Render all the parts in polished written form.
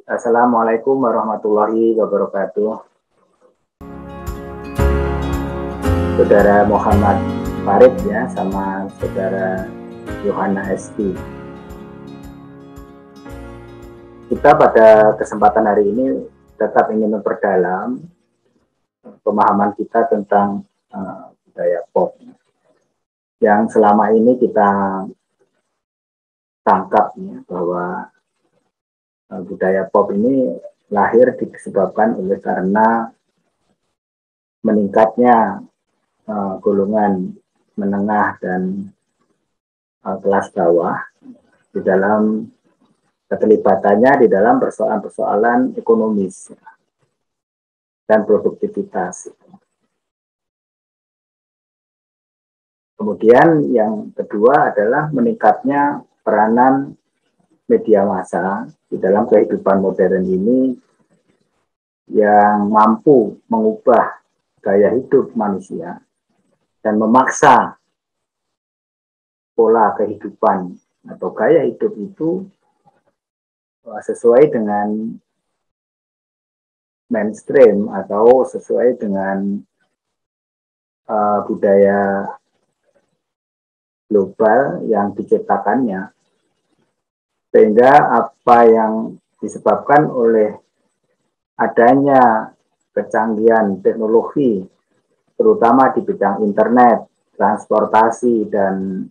Assalamualaikum warahmatullahi wabarakatuh. Saudara Muhammad Farid ya, sama saudara Yohana Esti. Kita pada kesempatan hari ini tetap ingin memperdalam pemahaman kita tentang budaya pop yang selama ini kita tangkap ya, bahwa budaya pop ini lahir disebabkan oleh karena meningkatnya golongan menengah dan kelas bawah di dalam keterlibatannya di dalam persoalan-persoalan ekonomis dan produktivitas. Kemudian yang kedua adalah meningkatnya peranan media massa di dalam kehidupan modern ini yang mampu mengubah gaya hidup manusia dan memaksa pola kehidupan atau gaya hidup itu sesuai dengan mainstream atau sesuai dengan budaya global yang diciptakannya, sehingga apa yang disebabkan oleh adanya kecanggihan teknologi terutama di bidang internet, transportasi, dan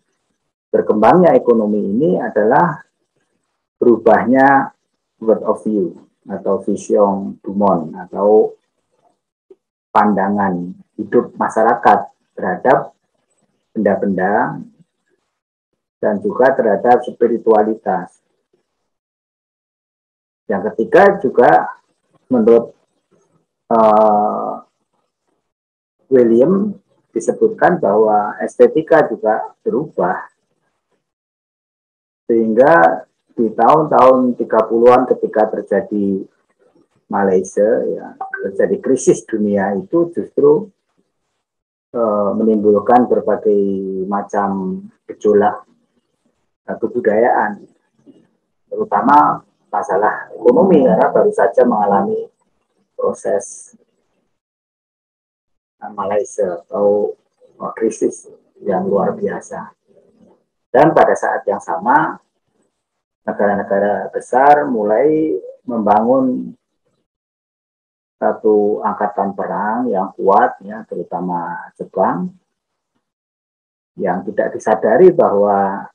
berkembangnya ekonomi ini adalah berubahnya world of view atau vision dumont atau pandangan hidup masyarakat terhadap benda-benda dan juga terhadap spiritualitas. Yang ketiga juga menurut William disebutkan bahwa estetika juga berubah, sehingga di tahun-tahun 30-an ketika terjadi Malaysia, ya, terjadi krisis dunia itu justru menimbulkan berbagai macam gejolak kebudayaan, terutama masalah ekonomi karena baru saja mengalami proses Malaysia atau krisis yang luar biasa. Dan pada saat yang sama negara-negara besar mulai membangun satu angkatan perang yang kuat ya, terutama Jepang, yang tidak disadari bahwa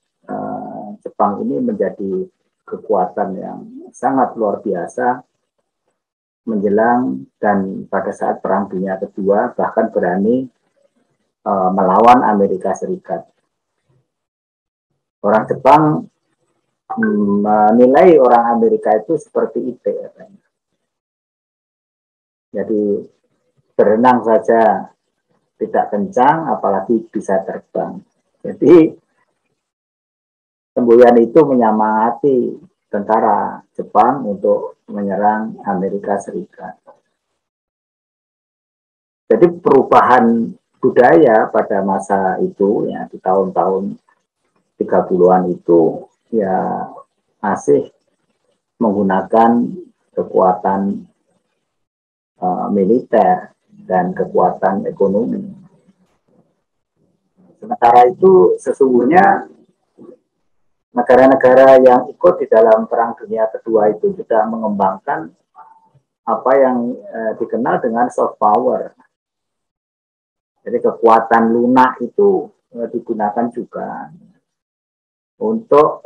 Jepang ini menjadi kekuatan yang sangat luar biasa menjelang dan pada saat Perang Dunia Kedua bahkan berani melawan Amerika Serikat. Orang Jepang menilai orang Amerika itu seperti IT katanya. Jadi berenang saja tidak kencang, apalagi bisa terbang. Jadi semboyan itu menyemangati tentara Jepang untuk menyerang Amerika Serikat. Jadi perubahan budaya pada masa itu ya di tahun-tahun 30-an itu ya masih menggunakan kekuatan militer dan kekuatan ekonomi. Sementara itu sesungguhnya negara-negara yang ikut di dalam Perang Dunia Kedua itu sudah mengembangkan apa yang dikenal dengan soft power. Jadi kekuatan lunak itu digunakan juga untuk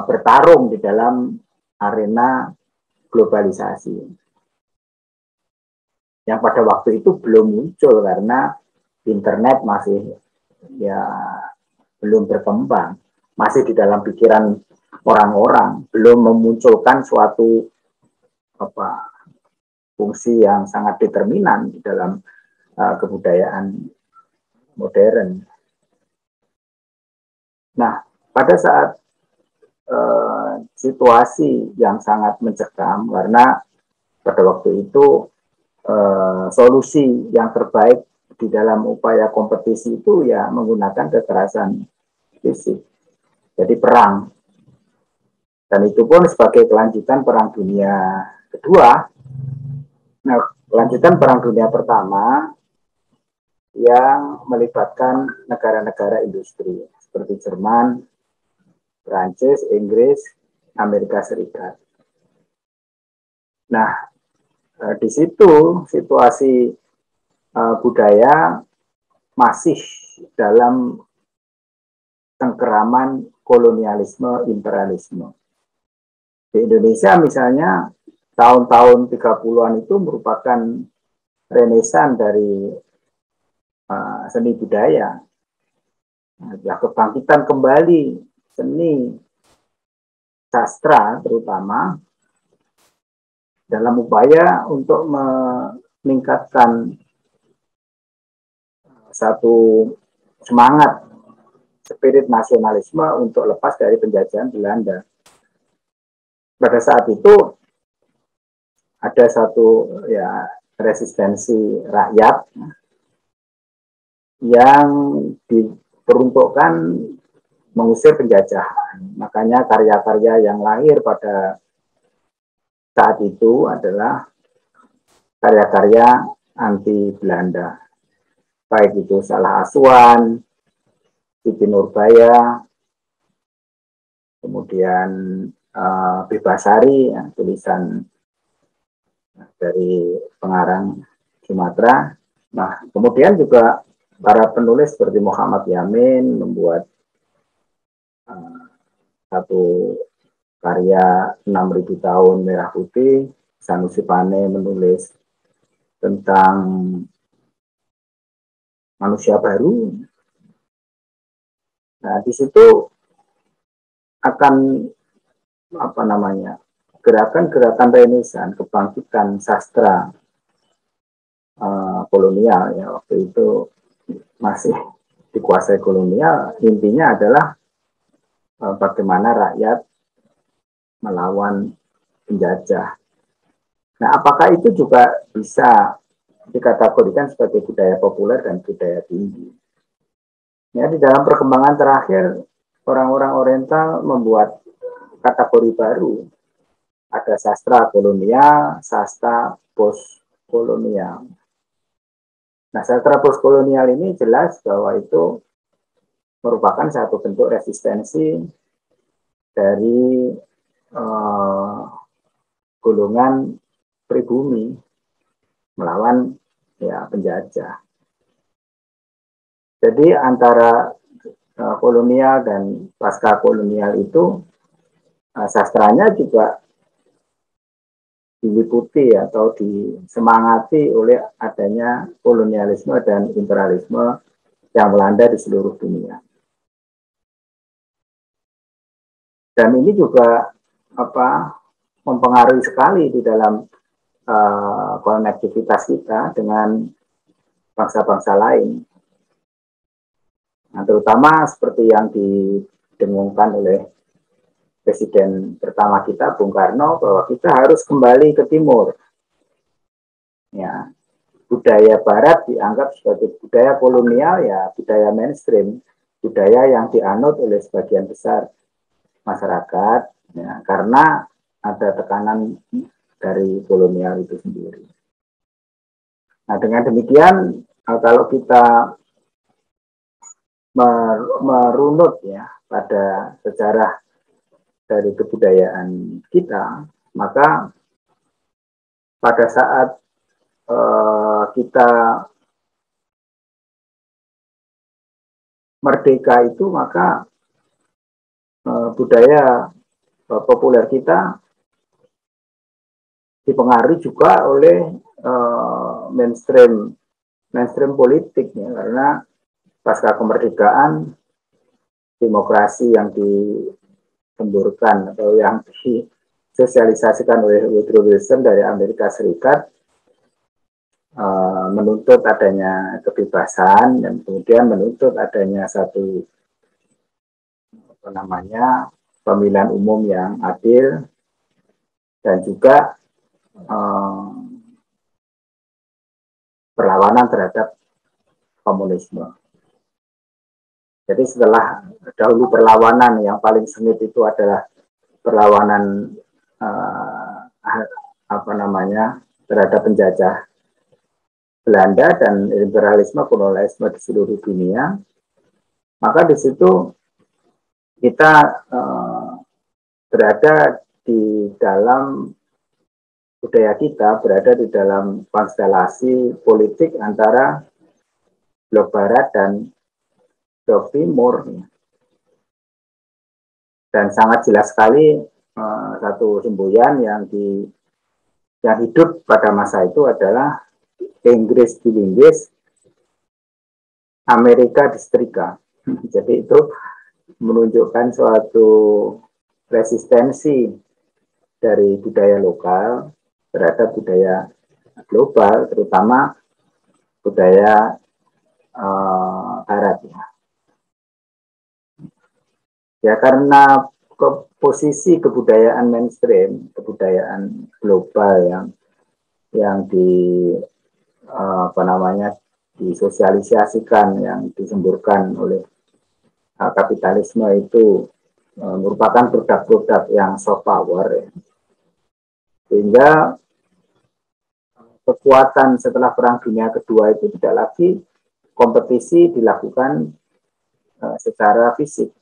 bertarung di dalam arena globalisasi. Yang pada waktu itu belum muncul karena internet masih ya belum berkembang. Masih di dalam pikiran orang-orang, belum memunculkan suatu fungsi yang sangat determinan di dalam kebudayaan modern. Nah, pada saat situasi yang sangat mencekam karena pada waktu itu solusi yang terbaik di dalam upaya kompetisi itu ya menggunakan kekerasan fisik. Jadi perang. Dan itu pun sebagai kelanjutan Perang Dunia Kedua. Nah, kelanjutan Perang Dunia Pertama yang melibatkan negara-negara industri seperti Jerman, Prancis, Inggris, Amerika Serikat. Nah, di situ situasi budaya masih dalam cengkeraman kolonialisme, imperialisme. Di Indonesia misalnya tahun-tahun 30-an itu merupakan renesan dari seni budaya. Ya, kebangkitan kembali seni sastra terutama dalam upaya untuk meningkatkan satu semangat spirit nasionalisme untuk lepas dari penjajahan Belanda. Pada saat itu ada satu ya resistensi rakyat yang diperuntukkan mengusir penjajahan. Makanya karya-karya yang lahir pada saat itu adalah karya-karya anti Belanda. Baik itu Salah Aswan, Siti Nurbaya, kemudian Bebasari, ya, tulisan dari pengarang Sumatera. Nah, kemudian juga para penulis seperti Muhammad Yamin membuat satu karya 6.000 tahun merah putih. Sanusi Pane menulis tentang manusia baru. Nah, di situ akan gerakan-gerakan renesan, kebangkitan sastra kolonial, ya waktu itu masih dikuasai kolonial. Intinya adalah bagaimana rakyat melawan penjajah. Nah, apakah itu juga bisa dikategorikan sebagai budaya populer dan budaya tinggi? Ya, di dalam perkembangan terakhir, orang-orang Oriental membuat kategori baru. Ada sastra kolonial, sastra postkolonial. Nah, sastra postkolonial ini jelas bahwa itu merupakan satu bentuk resistensi dari golongan pribumi melawan ya penjajah. Jadi antara kolonial dan pasca kolonial itu sastranya juga diliputi atau disemangati oleh adanya kolonialisme dan imperialisme yang melanda di seluruh dunia. Dan ini juga mempengaruhi sekali di dalam konektivitas kita dengan bangsa-bangsa lain. Nah, terutama seperti yang didengungkan oleh Presiden pertama kita, Bung Karno, bahwa kita harus kembali ke timur. Ya, budaya Barat dianggap sebagai budaya kolonial, ya budaya mainstream, budaya yang dianut oleh sebagian besar masyarakat, ya, karena ada tekanan dari kolonial itu sendiri. Nah, dengan demikian, kalau kita merunut ya pada sejarah dari kebudayaan kita, maka pada saat kita merdeka itu, maka budaya populer kita dipengaruhi juga oleh mainstream politik, ya, karena pasca kemerdekaan demokrasi yang disemburkan atau yang disosialisasikan oleh Woodrow Wilson dari Amerika Serikat menuntut adanya kebebasan dan kemudian menuntut adanya satu pemilihan umum yang adil dan juga perlawanan terhadap komunisme. Jadi setelah dahulu perlawanan yang paling sengit itu adalah perlawanan apa namanya terhadap penjajah Belanda dan liberalisme kolonialisme di seluruh dunia, maka di situ kita berada di dalam budaya kita, berada di dalam konstelasi politik antara blok barat dan blok timur. Dan sangat jelas sekali satu semboyan yang hidup pada masa itu adalah Inggris dilinggis, Amerika disetrika. Jadi itu menunjukkan suatu resistensi dari budaya lokal terhadap budaya global, terutama budaya barat. Ya karena posisi kebudayaan mainstream, kebudayaan global yang disosialisasikan, yang disemburkan oleh kapitalisme itu merupakan produk-produk yang soft power, sehingga kekuatan setelah Perang Dunia Kedua itu tidak lagi kompetisi dilakukan secara fisik.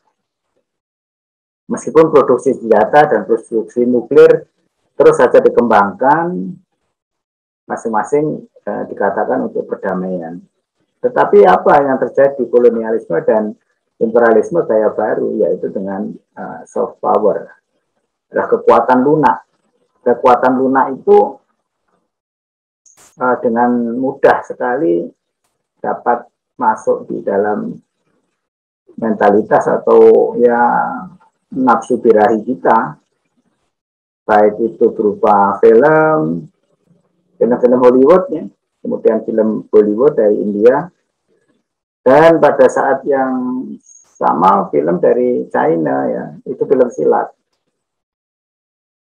Meskipun produksi senjata dan produksi nuklir terus saja dikembangkan, masing-masing dikatakan untuk perdamaian. Tetapi apa yang terjadi kolonialisme dan imperialisme gaya baru, yaitu dengan soft power, adalah kekuatan lunak. Kekuatan lunak itu dengan mudah sekali dapat masuk di dalam mentalitas atau ya nafsu birahi kita, baik itu berupa film Hollywood, ya, kemudian film Bollywood dari India, dan pada saat yang sama film dari China, ya, itu film silat.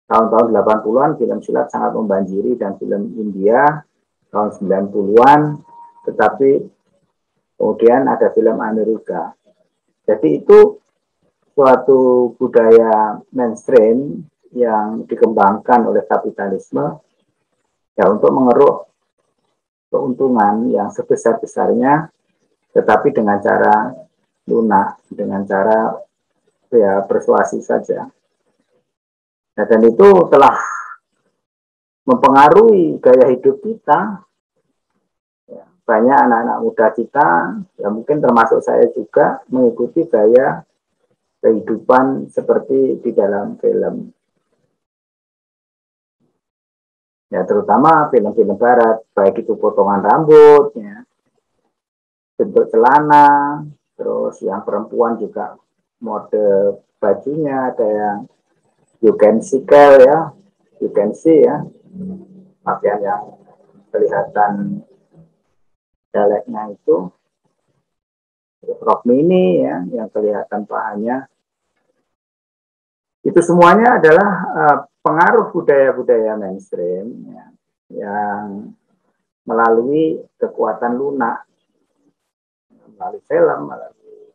Tahun-tahun 80-an film silat sangat membanjiri, dan film India tahun 90-an, tetapi kemudian ada film Amerika. Jadi itu suatu budaya mainstream yang dikembangkan oleh kapitalisme ya untuk mengeruk keuntungan yang sebesar-besarnya, tetapi dengan cara lunak, dengan cara ya persuasi saja. Nah, dan itu telah mempengaruhi gaya hidup kita. Ya, banyak anak-anak muda kita, ya mungkin termasuk saya juga, mengikuti gaya kehidupan seperti di dalam film. Ya, terutama film-film barat, baik itu potongan rambut, ya, bentuk celana, terus yang perempuan juga mode bajunya ada yang you can see ya, you can see ya, pakaian yang kelihatan daleknya itu, rok mini ya, yang kelihatan pahanya. Itu semuanya adalah pengaruh budaya-budaya mainstream ya, yang melalui kekuatan lunak, melalui film, melalui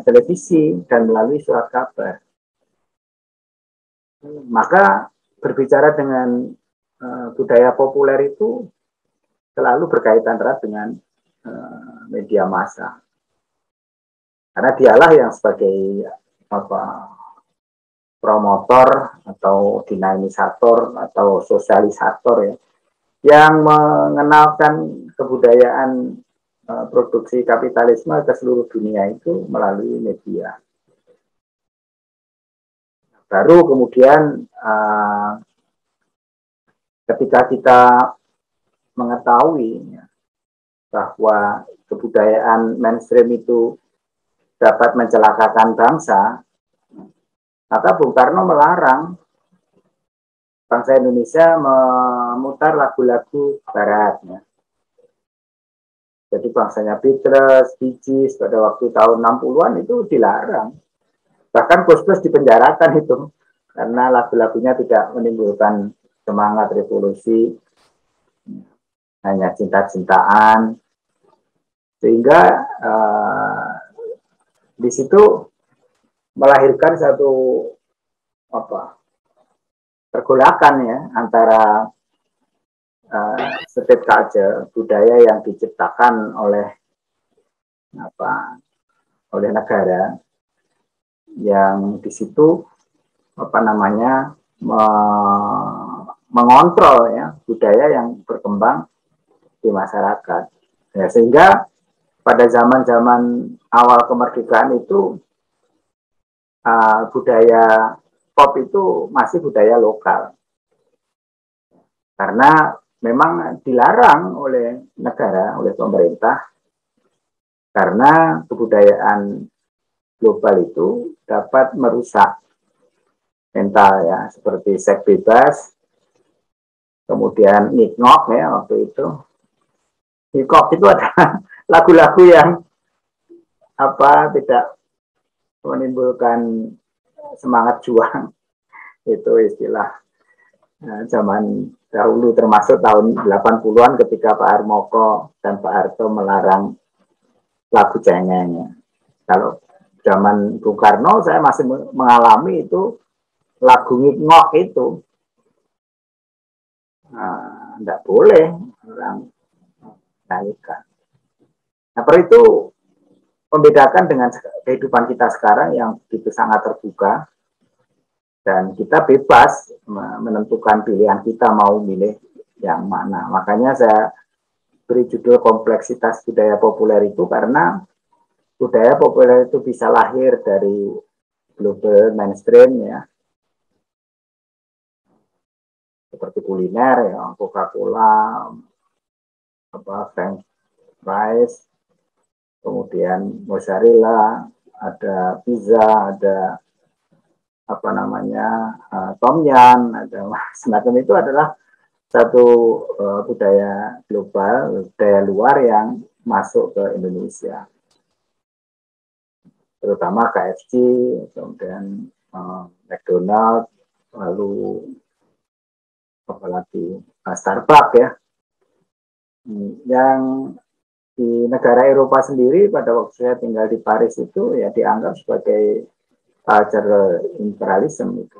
televisi, dan melalui surat kabar. Maka berbicara dengan budaya populer itu selalu berkaitan erat dengan media massa. Karena dialah yang sebagai promotor atau dinamisator atau sosialisator ya, yang mengenalkan kebudayaan produksi kapitalisme ke seluruh dunia itu melalui media. Baru kemudian ketika kita mengetahui bahwa kebudayaan mainstream itu dapat mencelakakan bangsa, maka Bung Karno melarang bangsa Indonesia memutar lagu-lagu barat. Ya. Jadi bangsanya Beatles, Bee Gees pada waktu tahun 60-an itu dilarang. Bahkan Gus Dur dipenjarakan itu, karena lagu-lagunya tidak menimbulkan semangat revolusi, hanya cinta-cintaan. Sehingga di situ melahirkan satu pergolakan ya antara state culture, budaya yang diciptakan oleh negara, yang di situ mengontrol ya budaya yang berkembang di masyarakat. Ya, sehingga pada zaman-zaman awal kemerdekaan itu budaya pop itu masih budaya lokal. Karena memang dilarang oleh negara, oleh pemerintah, karena kebudayaan global itu dapat merusak mental ya, seperti seks bebas, kemudian niknok ya waktu itu. Niknok itu adalah lagu-lagu yang tidak menimbulkan semangat juang. Itu istilah zaman dahulu, termasuk tahun 80-an ketika Pak Harmoko dan Pak Harto melarang lagu cengeng. Kalau zaman Bung Karno saya masih mengalami itu lagu ngikngok itu. Tidak boleh orang nyanyikan. Nah, per itu membedakan dengan kehidupan kita sekarang yang begitu sangat terbuka, dan kita bebas menentukan pilihan kita mau milih yang mana. Makanya saya beri judul kompleksitas budaya populer itu, karena budaya populer itu bisa lahir dari global mainstream ya, seperti kuliner ya, Coca-Cola, French fries, kemudian mozzarella, ada pizza, ada tom yum, ada semacam itu adalah satu budaya global, budaya luar yang masuk ke Indonesia, terutama KFC, kemudian McDonald, lalu apalagi Starbucks ya. Yang di negara Eropa sendiri pada waktu saya tinggal di Paris itu ya dianggap sebagai cultural imperialism itu.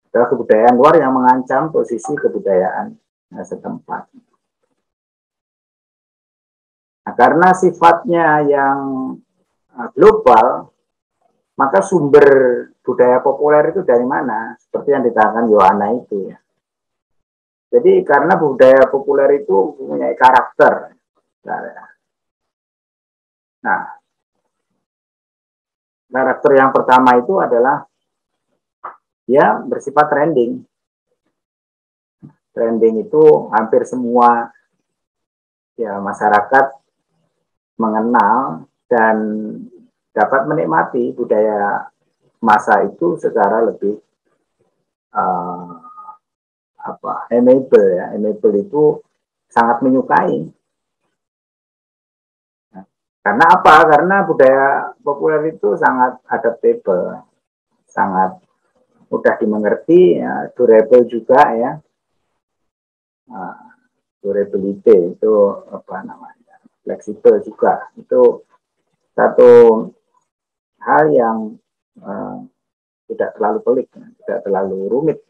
Adalah kebudayaan luar yang mengancam posisi kebudayaan setempat. Nah, karena sifatnya yang global, maka sumber budaya populer itu dari mana? Seperti yang dikatakan Yohana itu ya. Jadi karena budaya populer itu mempunyai karakter. Nah, karakter yang pertama itu adalah dia bersifat trending. Trending itu hampir semua ya masyarakat mengenal dan dapat menikmati budaya masa itu secara lebih amiable ya. Amiable itu sangat menyukai. Karena apa? Karena budaya populer itu sangat adaptable, sangat mudah dimengerti, ya, durable juga ya. Durability itu fleksibel juga. Itu satu hal yang tidak terlalu pelik, tidak terlalu rumit.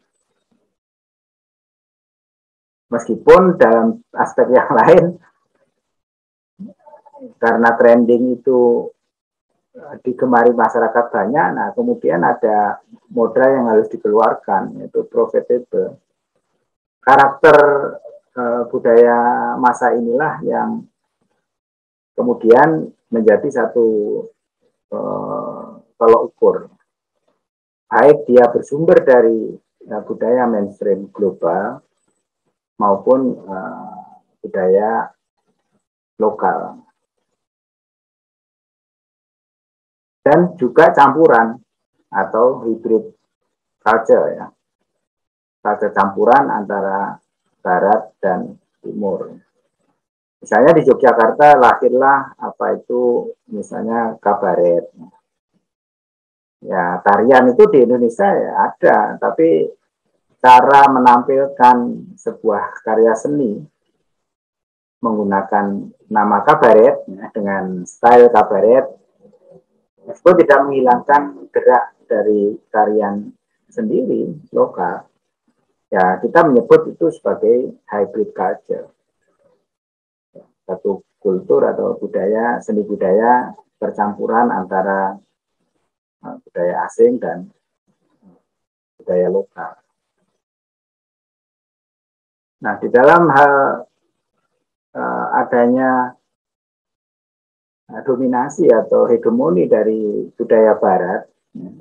Meskipun dalam aspek yang lain, karena trending itu digemari masyarakat banyak, nah kemudian ada modal yang harus dikeluarkan, yaitu profitable. Karakter budaya masa inilah yang kemudian menjadi satu tolok ukur. Baik dia bersumber dari budaya mainstream global maupun budaya lokal. Dan juga campuran atau hybrid culture ya. Culture campuran antara barat dan timur. Misalnya di Yogyakarta lahirlah misalnya kabaret. Ya, tarian itu di Indonesia ya ada, tapi cara menampilkan sebuah karya seni menggunakan nama kabaret ya, dengan style kabaret Meskipun tidak menghilangkan gerak dari tarian sendiri lokal, ya kita menyebut itu sebagai hybrid culture, satu kultur atau budaya, seni budaya percampuran antara budaya asing dan budaya lokal. Nah, di dalam hal adanya dominasi atau hegemoni dari budaya Barat,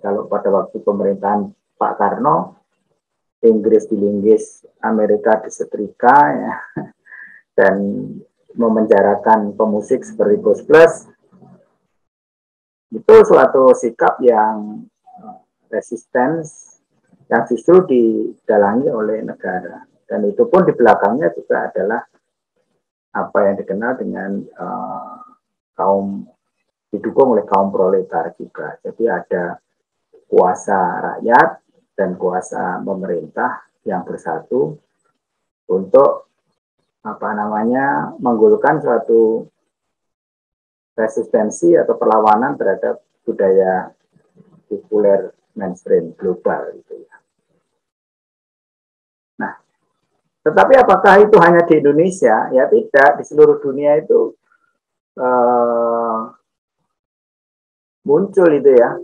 kalau pada waktu pemerintahan Pak Karno, Inggris dilinggis, Amerika disetrika, ya, dan memenjarakan pemusik seperti Ghost Plus, itu suatu sikap yang resistens yang justru didalangi oleh negara. Dan itu pun di belakangnya juga adalah apa yang dikenal dengan kaum, didukung oleh kaum proletar juga. Jadi ada kuasa rakyat dan kuasa pemerintah yang bersatu untuk menggolkan suatu resistensi atau perlawanan terhadap budaya populer mainstream global gitu ya. Nah, tetapi apakah itu hanya di Indonesia? Ya tidak, di seluruh dunia itu muncul itu ya,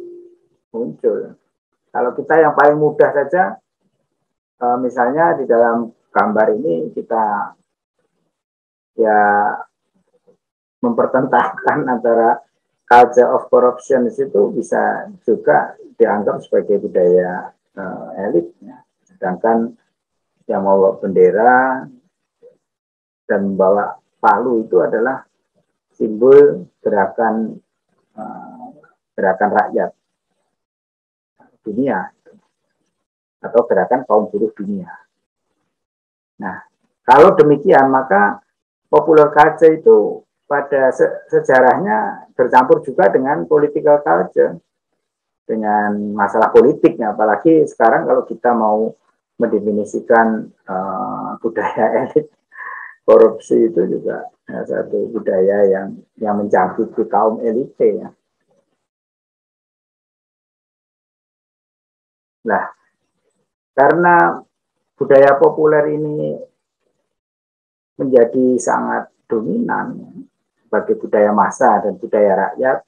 muncul. Kalau kita yang paling mudah saja, misalnya di dalam gambar ini kita ya mempertentangkan antara culture of corruption itu bisa juga dianggap sebagai budaya elit. Ya. Sedangkan yang membawa bendera dan membawa palu itu adalah simbol gerakan gerakan rakyat dunia atau gerakan kaum buruh dunia. Nah, kalau demikian maka popular culture itu pada sejarahnya bercampur juga dengan political culture, dengan masalah politiknya. Apalagi sekarang kalau kita mau mendefinisikan budaya elit, korupsi itu juga satu budaya yang mencangkuti kaum elite ya. Nah, karena budaya populer ini menjadi sangat dominan sebagai budaya massa dan budaya rakyat,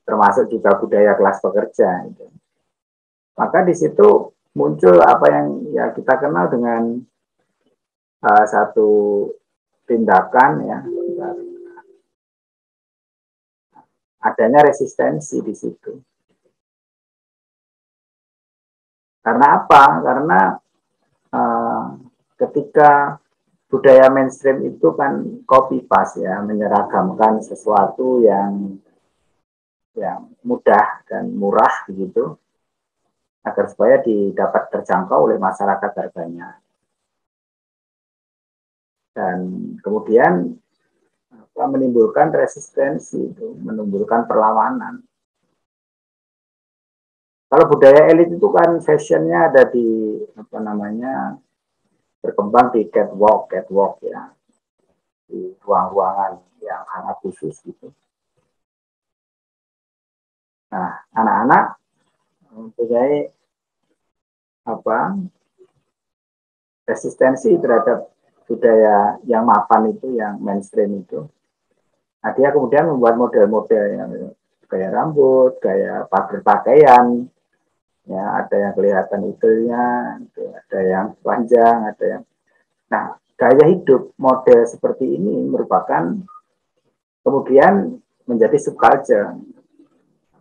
termasuk juga budaya kelas pekerja. Gitu. Maka di situ muncul apa yang ya kita kenal dengan satu tindakan ya, adanya resistensi di situ. Karena apa? Karena ketika budaya mainstream itu kan copy paste ya, menyeragamkan sesuatu yang mudah dan murah begitu, agar supaya dapat terjangkau oleh masyarakat harganya. Dan kemudian menimbulkan resistensi, itu menimbulkan perlawanan. Kalau budaya elit itu kan fashionnya ada di berkembang di catwalk ya, di ruang-ruangan yang sangat khusus gitu. Nah, anak-anak mempunyai resistensi terhadap budaya yang mapan itu, yang mainstream itu. Nah, dia kemudian membuat model-model yang gaya rambut, gaya pakaian, ya ada yang kelihatan itunya, ada yang panjang, ada yang. Nah, gaya hidup model seperti ini merupakan kemudian menjadi subculture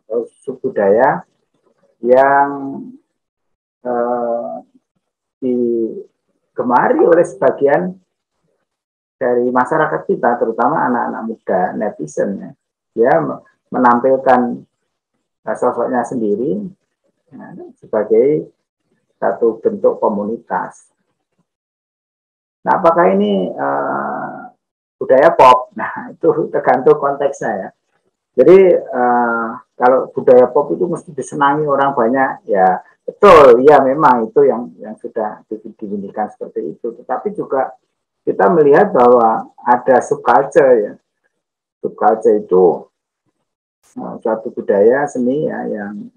atau subbudaya yang digemari oleh sebagian dari masyarakat kita, terutama anak-anak muda, netizen. Ya. Dia menampilkan sosoknya sendiri ya, sebagai satu bentuk komunitas. Nah, apakah ini budaya pop? Nah, itu tergantung konteksnya ya. Jadi kalau budaya pop itu mesti disenangi orang banyak, ya betul, ya memang itu yang sudah dimiliki seperti itu. Tetapi juga kita melihat bahwa ada subculture ya. Subculture itu suatu budaya seni ya, yang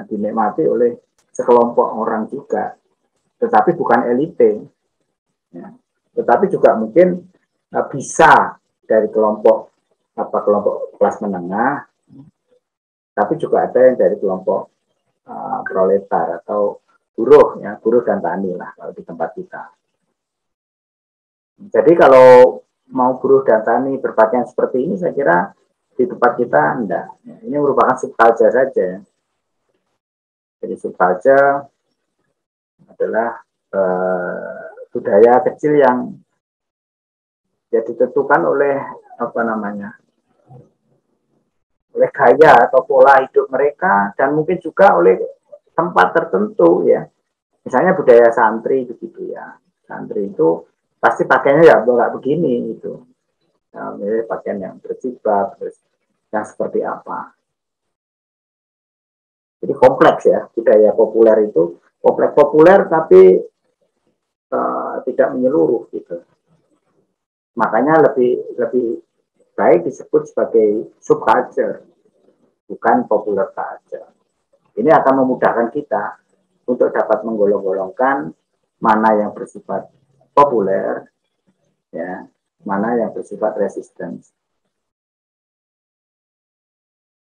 dinikmati oleh sekelompok orang juga, tetapi bukan elite. Ya. Tetapi juga mungkin bisa dari kelompok kelompok kelas menengah, tapi juga ada yang dari kelompok proletar atau buruh ya, buruh dan tani lah kalau di tempat kita. Jadi kalau mau buruh dan tani berpakaian seperti ini, saya kira di tempat kita enggak. Ini merupakan subculture saja. Jadi subculture adalah budaya kecil yang ya ditentukan oleh oleh gaya atau pola hidup mereka, dan mungkin juga oleh tempat tertentu ya. Misalnya budaya santri begitu ya. Santri itu pasti pakainya ya nggak begini gitu. Nah, pakaian yang berjilbab, terus yang seperti apa. Jadi kompleks ya, budaya populer itu kompleks, populer tapi tidak menyeluruh gitu. Makanya lebih baik disebut sebagai subculture, bukan populer culture. Ini akan memudahkan kita untuk dapat menggolong-golongkan mana yang bersifat populer, ya, mana yang bersifat resistance.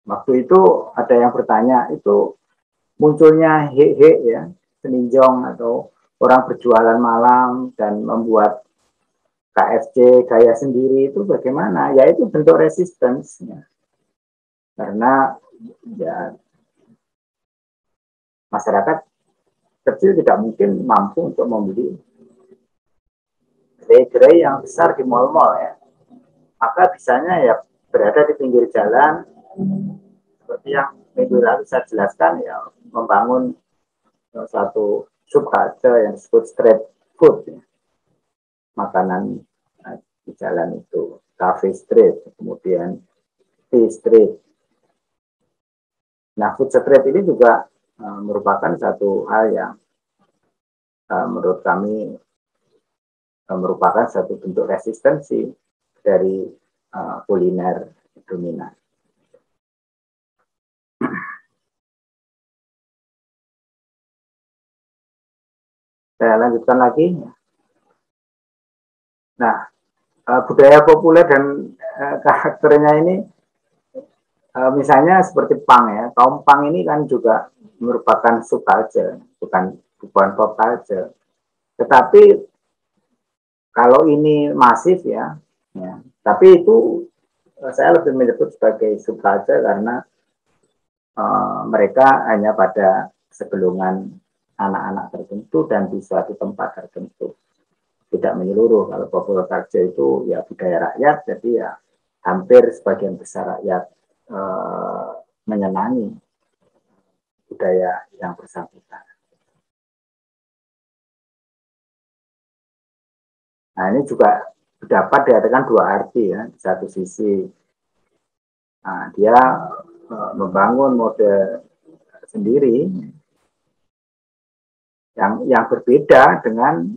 Waktu itu ada yang bertanya, itu munculnya he-he ya, seninjong atau orang berjualan malam dan membuat KFC gaya sendiri, itu bagaimana? Ya itu bentuk resistance ya. Karena ya masyarakat kecil tidak mungkin mampu untuk membeli gerai-gerai yang besar di mal-mal ya. Maka bisanya ya berada di pinggir jalan, seperti yang minggu lalu saya jelaskan ya, membangun satu subculture yang disebut street food ya. Makanan di jalan itu, cafe street, kemudian tea street. Nah, food street ini juga merupakan satu hal yang menurut kami merupakan satu bentuk resistensi dari kuliner dominan. Saya lanjutkan lagi. Nah, budaya populer dan karakternya ini, misalnya seperti punk ya, kaum punk ini kan juga merupakan subculture, bukan pop culture. Tetapi kalau ini masif ya, tapi itu saya lebih menyebut sebagai subculture karena mereka hanya pada segolongan anak-anak tertentu dan di suatu tempat tertentu, tidak menyeluruh. Kalau popular culture itu ya budaya rakyat, jadi ya hampir sebagian besar rakyat menyenangi budaya yang bersangkutan. Nah, ini juga dapat dikatakan dua arti ya. Di satu sisi dia membangun mode sendiri yang berbeda dengan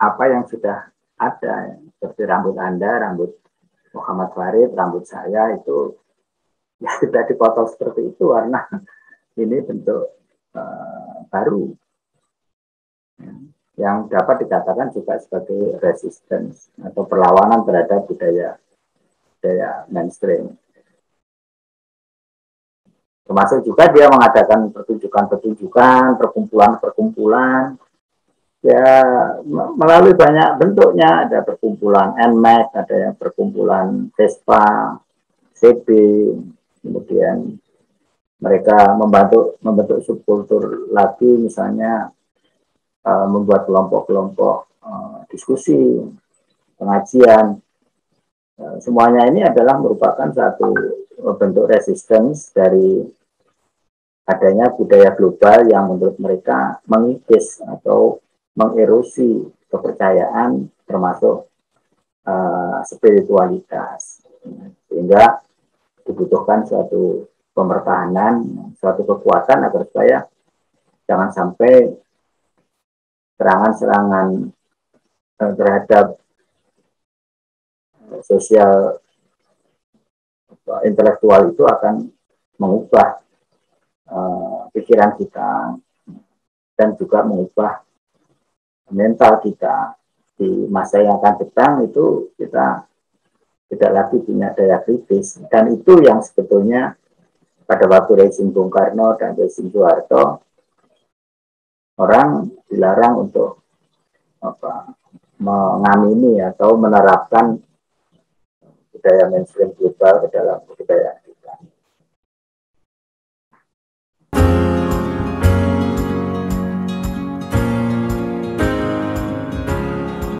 apa yang sudah ada, seperti rambut Anda, rambut Muhammad Farid, rambut saya itu ya tidak dipotong seperti itu karena ini bentuk baru yang dapat dikatakan juga sebagai resistance atau perlawanan terhadap budaya mainstream. Termasuk juga dia mengadakan pertunjukan-pertunjukan, perkumpulan-perkumpulan, ya melalui banyak bentuknya. Ada perkumpulan NMAX, ada yang perkumpulan Vespa, CB, kemudian mereka membentuk subkultur lagi, misalnya membuat kelompok-kelompok diskusi, pengajian. Semuanya ini adalah merupakan satu bentuk resistance dari adanya budaya global yang menurut mereka mengikis atau mengerosi kepercayaan termasuk spiritualitas. Sehingga dibutuhkan suatu pemertahanan, suatu kekuatan agar supaya jangan sampai serangan-serangan terhadap sosial intelektual itu akan mengubah pikiran kita dan juga mengubah mental kita. Di masa yang akan datang itu kita tidak lagi punya daya kritis, dan itu yang sebetulnya pada waktu rezim Bung Karno dan rezim Soeharto orang dilarang untuk mengamini atau menerapkan budaya mainstream global ke dalam budaya